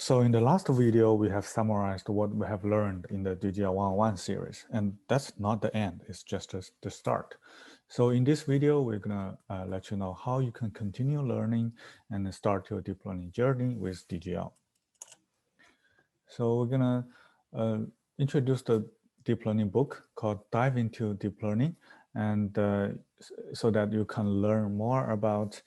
So in the last video, we have summarized what we have learned in the DJL 101 series, and that's not the end, it's just the start. So in this video, we're gonna let you know how you can continue learning and start your deep learning journey with DJL. So we're gonna introduce the deep learning book called Dive into Deep Learning, and so that you can learn more about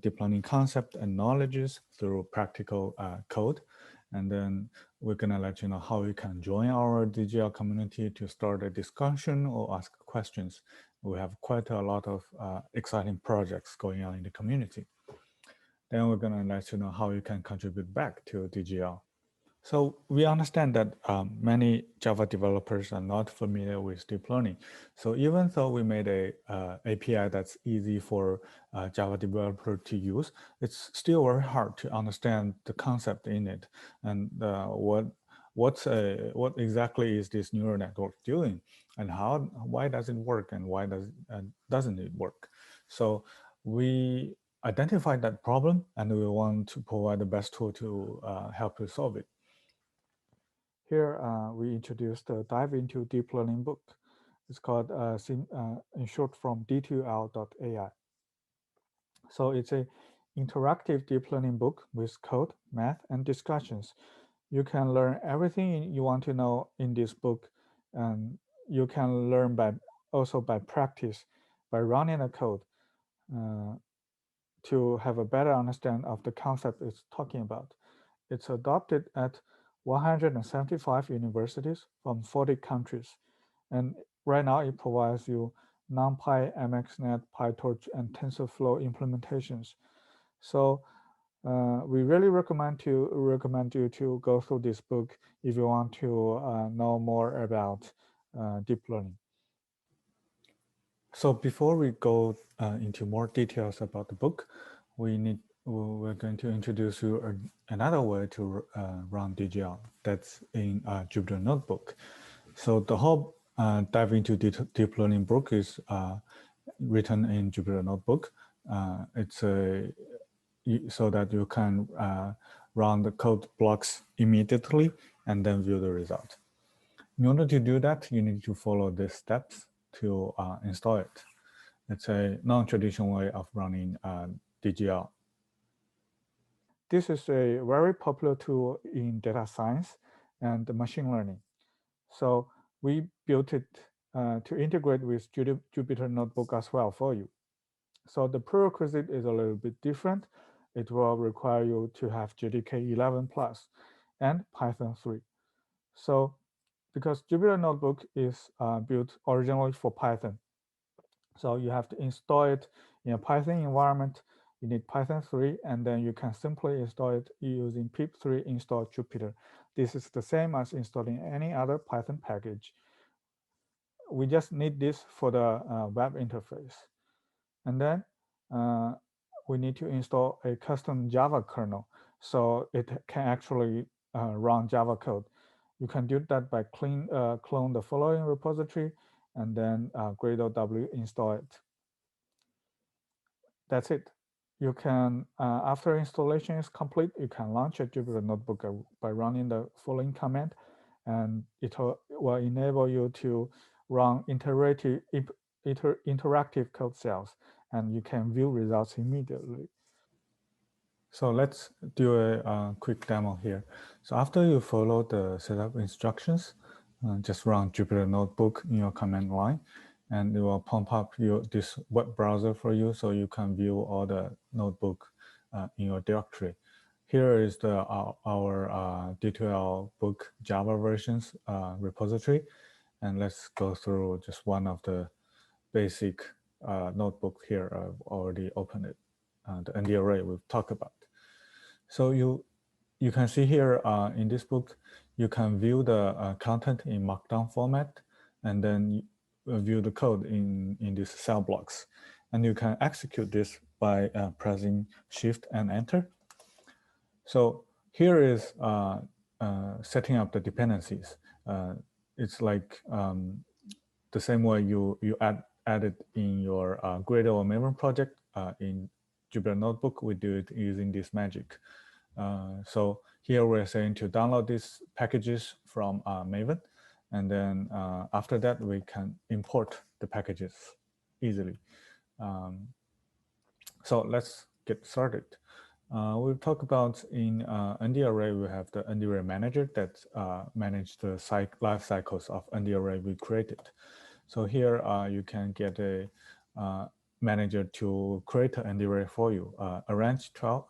deep learning concept and knowledges through practical code. And then we're gonna let you know how you can join our DJL community to start a discussion or ask questions. We have quite a lot of exciting projects going on in the community. Then we're gonna let you know how you can contribute back to DJL. So we understand that many Java developers are not familiar with deep learning. So even though we made a API that's easy for Java developer to use, it's still very hard to understand the concept in it and what exactly is this neural network doing, and why does it work, and why doesn't it work? So we identified that problem, and we want to provide the best tool to help you solve it. Here, we introduced the Dive into Deep Learning book. It's called, in short, from D2L.ai. So it's a interactive deep learning book with code, math, and discussions. You can learn everything you want to know in this book, and you can learn also by practice, by running the code to have a better understanding of the concept it's talking about. It's adopted at 175 universities from 40 countries. And right now it provides you NumPy, MXNet, PyTorch, and TensorFlow implementations. So we really recommend you to go through this book if you want to know more about deep learning. So before we go into more details about the book, we're going to introduce you another way to run DJL. That's in Jupyter Notebook. So the whole Dive into Deep Learning book is written in Jupyter Notebook. It's so that you can run the code blocks immediately and then view the result. In order to do that, you need to follow these steps to install it. It's a non-traditional way of running DJL. This is a very popular tool in data science and machine learning. So we built it to integrate with Jupyter Notebook as well for you. So the prerequisite is a little bit different. It will require you to have JDK 11 plus and Python 3. So because Jupyter Notebook is built originally for Python, so you have to install it in a Python environment. You need Python 3, and then you can simply install it using pip3 install Jupyter. This is the same as installing any other Python package. We just need this for the web interface. And then we need to install a custom Java kernel, so it can actually run Java code. You can do that by clone the following repository and then gradle.w install it. That's it. You can, after installation is complete, you can launch a Jupyter Notebook by running the following command, and it will enable you to run interactive code cells, and you can view results immediately. So let's do a quick demo here. So after you follow the setup instructions, just run Jupyter Notebook in your command line, and it will pump up this web browser for you, so you can view all the notebook in your directory. Here is our D2L book Java versions repository, and let's go through just one of the basic notebook here. I've already opened it, the ND array we've talked about. So you can see here in this book, you can view the content in Markdown format, and then view the code in these cell blocks. And you can execute this by pressing Shift and Enter. So here is setting up the dependencies. It's like the same way you add it in your Gradle or Maven project in Jupyter Notebook. We do it using this magic. So here we're saying to download these packages from Maven, and then after that we can import the packages easily. So let's get started. We'll talk about in ND array, we have the ND array manager that manages the life cycles of ND array we created. So here you can get a manager to create an ND array for you. Arrange 12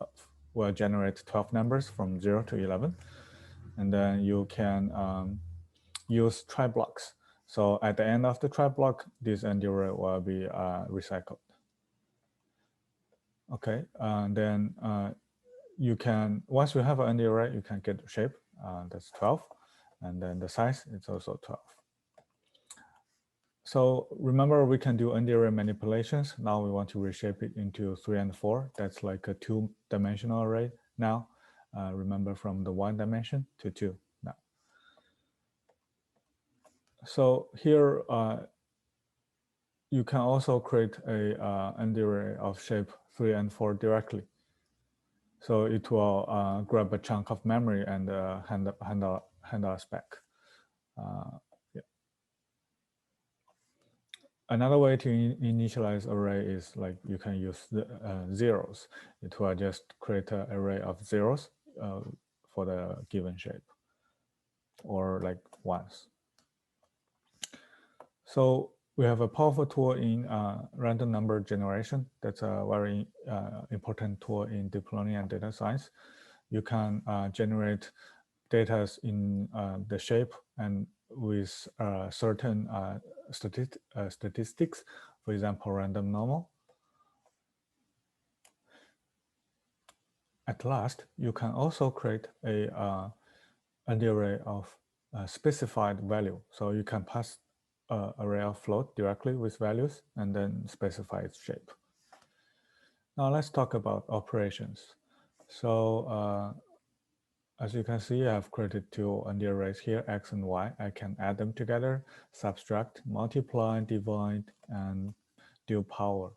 will generate 12 numbers from 0 to 11. And then you can use try blocks. So at the end of the try block, this ND array will be recycled. Okay, and then you can, once you have an ND array, you can get the shape, that's 12, and then the size is also 12. So remember, we can do ND array manipulations. Now we want to reshape it into 3 and 4. That's like a 2-dimensional array now. Remember, from the 1 dimension to 2 now. So here, you can also create a ND array of shape 3 and 4 directly. So it will grab a chunk of memory and hand us back. Yeah. Another way to initialize array is like you can use the zeros. It will just create an array of zeros for the given shape, or like ones. So we have a powerful tool in random number generation. That's a very important tool in deep learning and data science. You can generate data in the shape and with certain statistics, for example, random normal. At last, you can also create an array of specified value. So you can pass array of float directly with values and then specify its shape. Now let's talk about operations. So as you can see, I've created 2 ND arrays here, X and Y. I can add them together, subtract, multiply, divide, and do power,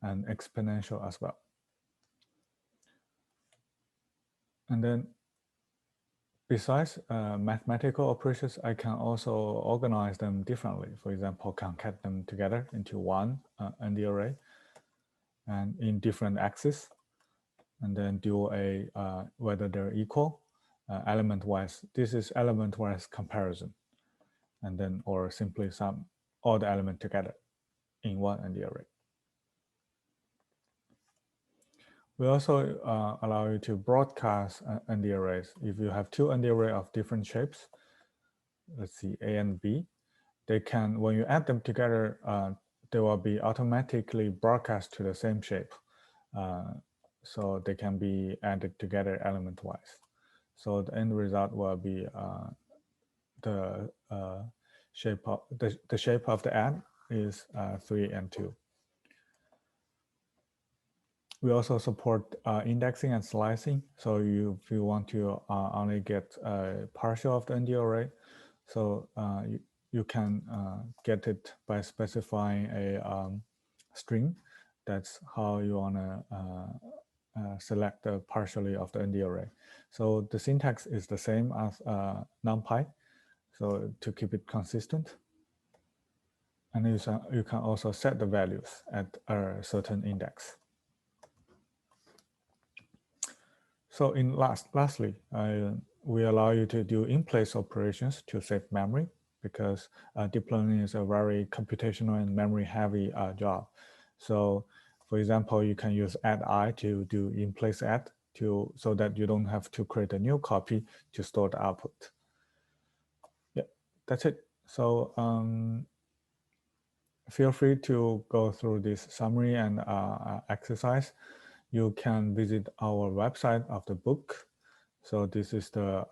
and exponential as well. And then besides mathematical operations, I can also organize them differently. For example, concat them together into one ND array and in different axes, and then do a whether they're equal element-wise. This is element-wise comparison, and then or simply sum all the elements together in one ND array. We also allow you to broadcast ND arrays. If you have 2 ND arrays of different shapes, let's see, A and B, they can, when you add them together, they will be automatically broadcast to the same shape. So they can be added together element-wise. So the end result will be the shape of the shape of the add is 3 and 2. We also support indexing and slicing. So if you want to only get a partial of the ND array, so you can get it by specifying a string. That's how you want to select the partially of the ND array. So the syntax is the same as NumPy, so to keep it consistent. And you can also set the values at a certain index. So lastly, we allow you to do in-place operations to save memory, because deep learning is a very computational and memory-heavy job. So, for example, you can use add-I to do in-place add so that you don't have to create a new copy to store the output. Yeah, that's it. So feel free to go through this summary and exercise. You can visit our website of the book. So this is the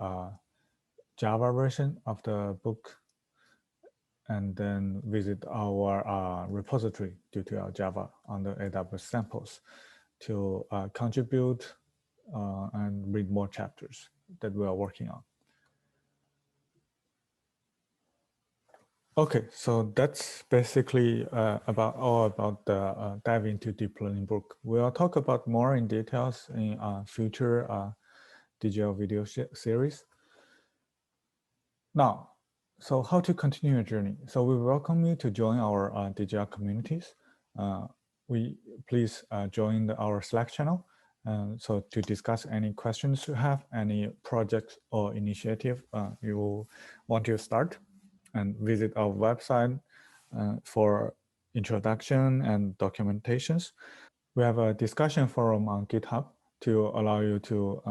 Java version of the book, and then visit our repository DJL Java on the AWS samples to contribute and read more chapters that we are working on. Okay, so that's basically all about the dive into deep learning book. We'll talk about more in details in future DJL video series. Now, so how to continue your journey? So we welcome you to join our DJL communities. We please join our Slack channel. So to discuss any questions you have, any projects or initiative you want to start, and visit our website for introduction and documentations. We have a discussion forum on GitHub to allow you to,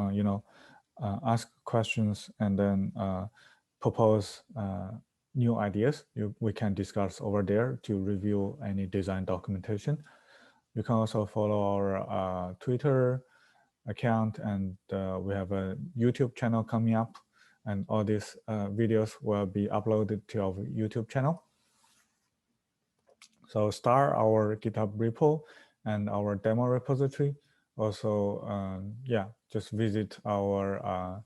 ask questions and then propose new ideas. We can discuss over there to review any design documentation. You can also follow our Twitter account, and we have a YouTube channel coming up, and all these videos will be uploaded to our YouTube channel. So start our GitHub repo and our demo repository. Also, just visit our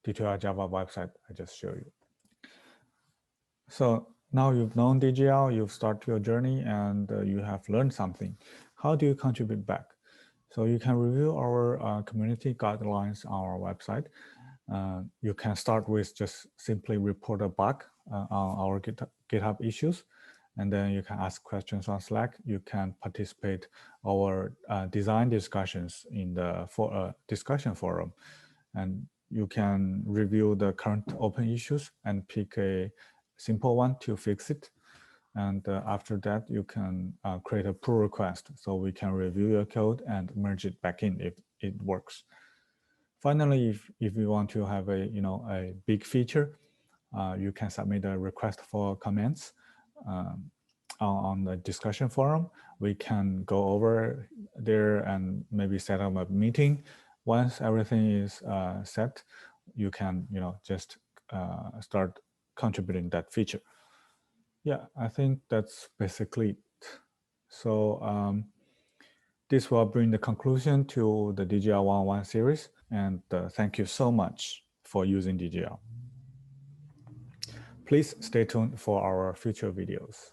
DJL Java website I just showed you. So now you've known DJL, you've started your journey, and you have learned something. How do you contribute back? So you can review our community guidelines on our website. You can start with just simply report a bug on our GitHub issues, and then you can ask questions on Slack. You can participate our design discussions in the discussion forum, and you can review the current open issues and pick a simple one to fix it. And after that, you can create a pull request so we can review your code and merge it back in if it works. Finally, if you want to have a big feature, you can submit a request for comments on the discussion forum. We can go over there and maybe set up a meeting. Once everything is set, you can just start contributing that feature. Yeah, I think that's basically it. So this will bring the conclusion to the DJL 101 series, and thank you so much for using DJL. Please stay tuned for our future videos.